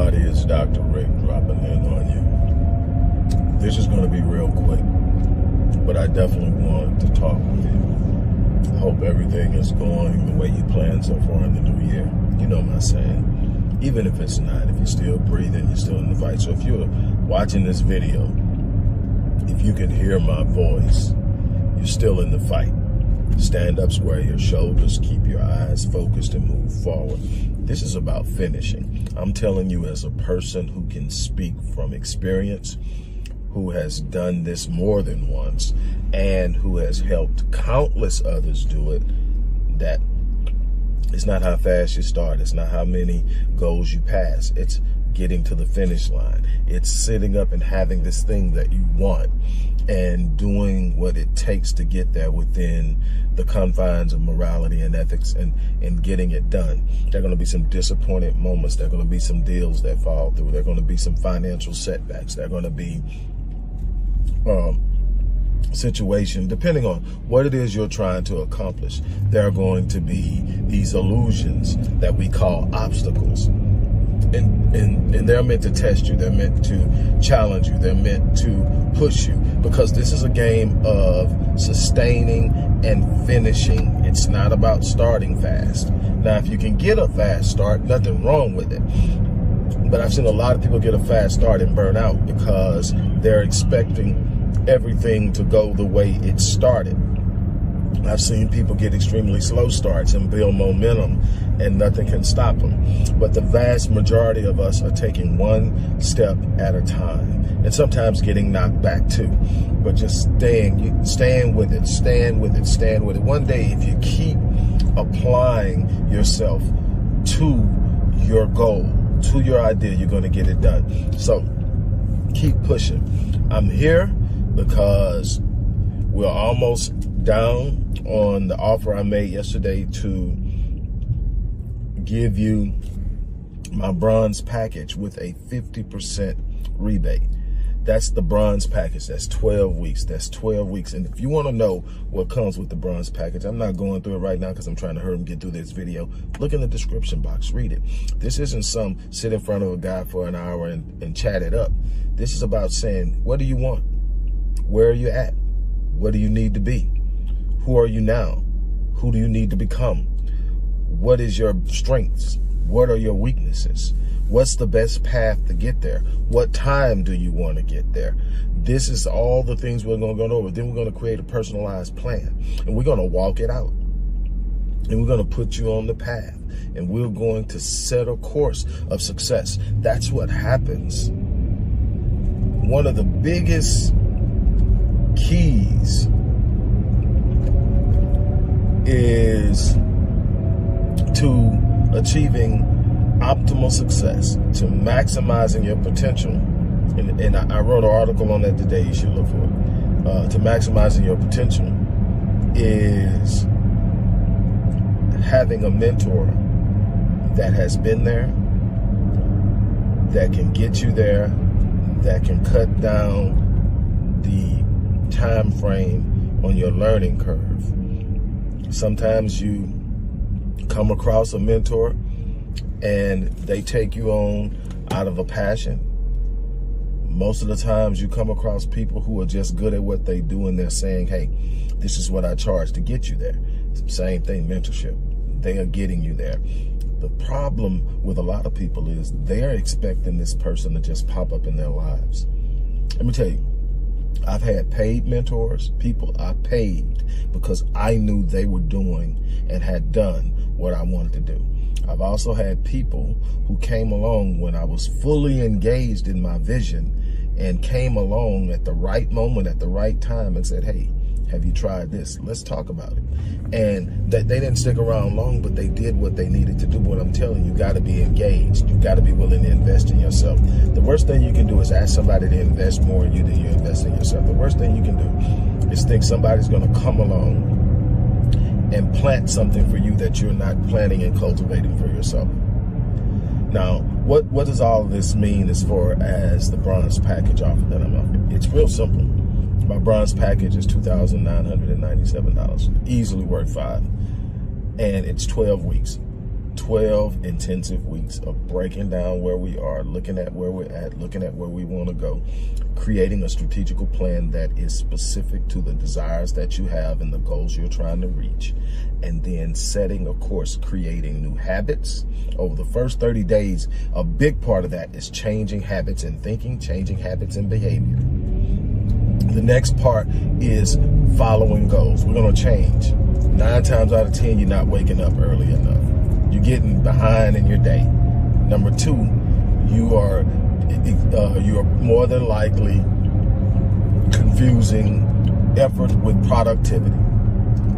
everybody, it's Dr. Rick dropping in on you. This is going to be real quick, but I definitely want to talk with you. I hope everything is going the way you planned so far in the new year. You know my saying, even if it's not, if you're still breathing, you're still in the fight. So if you're watching this video, if you can hear my voice, you're still in the fight. Stand up, square your shoulders, keep your eyes focused, and move forward. This is about finishing. I'm telling you as a person who can speak from experience, who has done this more than once, and who has helped countless others do it, that it's not how fast you start. It's not how many goals you pass. It's getting to the finish line. It's sitting up and having this thing that you want and doing what it takes to get there within the confines of morality and ethics and getting it done. There are going to be some disappointed moments. There are going to be some deals that fall through. There are going to be some financial setbacks. There are going to be situation, depending on what it is you're trying to accomplish. There are going to be these illusions that we call obstacles. And they're meant to test you. They're meant to challenge you. They're meant to push you, because this is a game of sustaining and finishing. It's not about starting fast. Now, if you can get a fast start, nothing wrong with it. But I've seen a lot of people get a fast start and burn out because they're expecting everything to go the way it started. I've seen people get extremely slow starts and build momentum, and nothing can stop them. But the vast majority of us are taking one step at a time, and sometimes getting knocked back too. But just stand with it, stand with it, stand with it. One day, if you keep applying yourself to your goal, to your idea, you're going to get it done. So keep pushing. I'm here because we're almost down on the offer I made yesterday to give you my bronze package with a 50% rebate. That's the bronze package. That's 12 weeks. That's 12 weeks. And if you want to know what comes with the bronze package, I'm not going through it right now because I'm trying to hurry and get through this video. Look in the description box. Read it. This isn't some sit in front of a guy for an hour and chat it up. This is about saying, what do you want? Where are you at? What do you need to be? Who are you now? Who do you need to become? What is your strengths? What are your weaknesses? What's the best path to get there? What time do you want to get there? This is all the things we're going to go over. Then we're going to create a personalized plan, and we're going to walk it out. And we're going to put you on the path, and we're going to set a course of success. That's what happens. One of the biggest keys is to achieving optimal success, to maximizing your potential. And I wrote an article on that today. You should look for it. To maximizing your potential is having a mentor that has been there, that can get you there, that can cut down the time frame on your learning curve. Sometimes you come across a mentor and they take you on out of a passion. Most of the times you come across people who are just good at what they do, and they're saying, hey, this is what I charge to get you there. Same thing, mentorship. They are getting you there. The problem with a lot of people is they're expecting this person to just pop up in their lives. Let me tell you, I've had paid mentors, people I paid because I knew they were doing and had done what I wanted to do. I've also had people who came along when I was fully engaged in my vision and came along at the right moment, at the right time, and said, hey, have you tried this? Let's talk about it. And they didn't stick around long, but they did what they needed to do. But I'm telling you, you got to be engaged. You got to be willing to invest in yourself. The worst thing you can do is ask somebody to invest more in you than you invest in yourself. The worst thing you can do is think somebody's going to come along and plant something for you that you're not planting and cultivating for yourself. Now, what does all of this mean as far as the bronze package offer that I'm offering? It's real simple. My bronze package is $2,997, easily worth $5, and it's 12 weeks. 12 intensive weeks of breaking down where we are, looking at where we're at, looking at where we want to go, creating a strategical plan that is specific to the desires that you have and the goals you're trying to reach, and then setting a course, creating new habits. Over the first 30 days, a big part of that is changing habits in thinking, changing habits in behavior. The next part is following goals. We're going to change. 9 times out of 10, you're not waking up early enough. You're getting behind in your day. Number 2, you are more than likely confusing effort with productivity.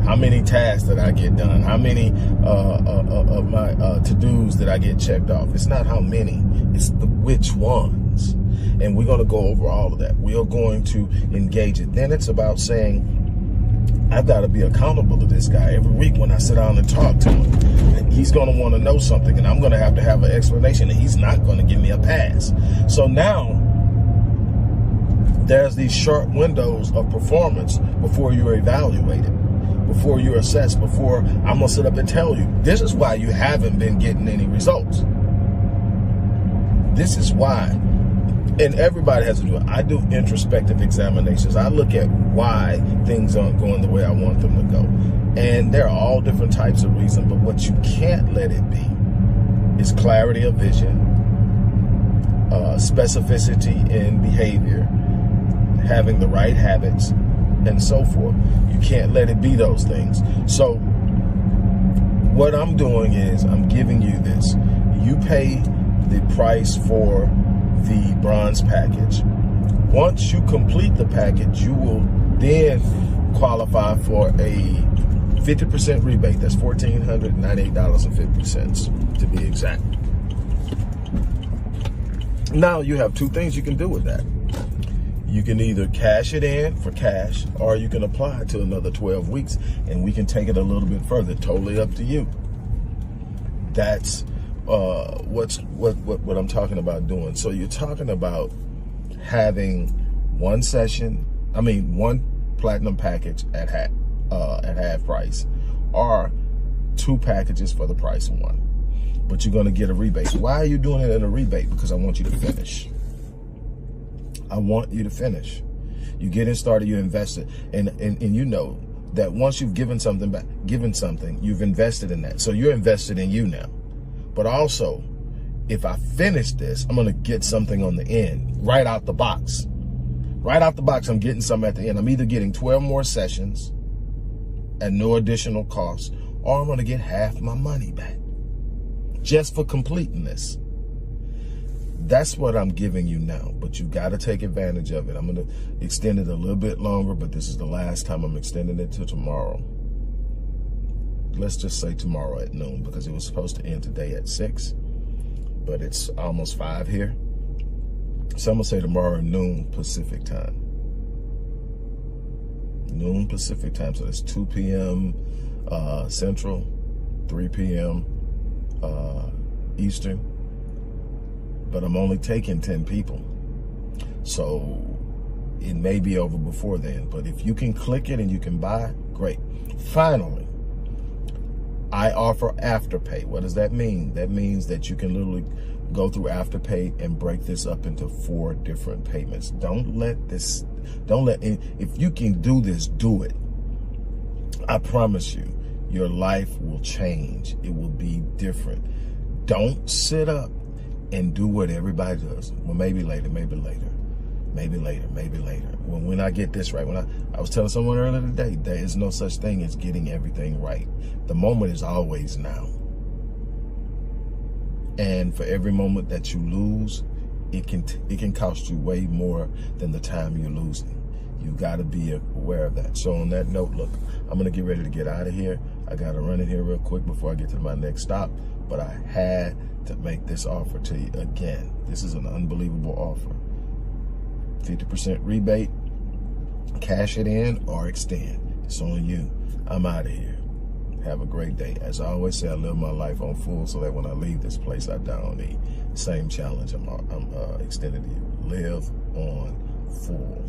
How many tasks did I get done? How many of my to-dos did I get checked off? It's not how many, it's the which ones. And we're going to go over all of that. We are going to engage it. Then it's about saying, I've got to be accountable to this guy every week when I sit down and talk to him. And he's going to want to know something, and I'm going to have an explanation, and he's not going to give me a pass. So now there's these short windows of performance before you're evaluated, before you're assessed, before I'm going to sit up and tell you, this is why you haven't been getting any results. This is why. And everybody has to do it. I do introspective examinations. I look at why things aren't going the way I want them to go. And there are all different types of reasons, but what you can't let it be is clarity of vision, specificity in behavior, having the right habits, and so forth. You can't let it be those things. So what I'm doing is I'm giving you this. You pay the price for the bronze package. Once you complete the package, you will then qualify for a 50% rebate. That's $1,498.50 to be exact. Now you have 2 things you can do with that. You can either cash it in for cash, or you can apply it to another 12 weeks, and we can take it a little bit further. Totally up to you. That's what I'm talking about doing. So you're talking about having one platinum package at half price, or 2 packages for the price of 1. But you're going to get a rebate. Why are you doing it in a rebate? Because I want you to finish. I want you to finish. You get in started, you invest it, and you know that once you've given something back, you've invested in that. So you're invested in you now. But also, if I finish this, I'm going to get something on the end, right out the box. Right out the box, I'm getting something at the end. I'm either getting 12 more sessions at no additional cost, or I'm going to get half my money back just for completing this. That's what I'm giving you now, but you got to take advantage of it. I'm going to extend it a little bit longer, but this is the last time I'm extending it to tomorrow. Let's just say tomorrow at noon, because it was supposed to end today at 6, but it's almost 5 here. So I'm gonna say tomorrow at noon Pacific time. Noon Pacific time, so that's 2 p.m. Central, 3 p.m. Eastern. But I'm only taking 10 people. So it may be over before then, but if you can click it and you can buy, great. Finally, I offer Afterpay. What does that mean? That means that you can literally go through Afterpay and break this up into 4 different payments. If you can do this, do it. I promise you, your life will change. It will be different. Don't sit up and do what everybody does. Well, maybe later, maybe later, maybe later, maybe later. When I get this right, I was telling someone earlier today, there is no such thing as getting everything right. The moment is always now. And for every moment that you lose, it can cost you way more than the time you're losing. You got to be aware of that. So on that note, look, I'm going to get ready to get out of here. I got to run in here real quick before I get to my next stop, but I had to make this offer to you again. This is an unbelievable offer. 50% rebate, cash it in or extend. It's on you. I'm out of here. Have a great day. As I always say, I live my life on full so that when I leave this place, I die on E. Same challenge I'm extending to you. Live on full.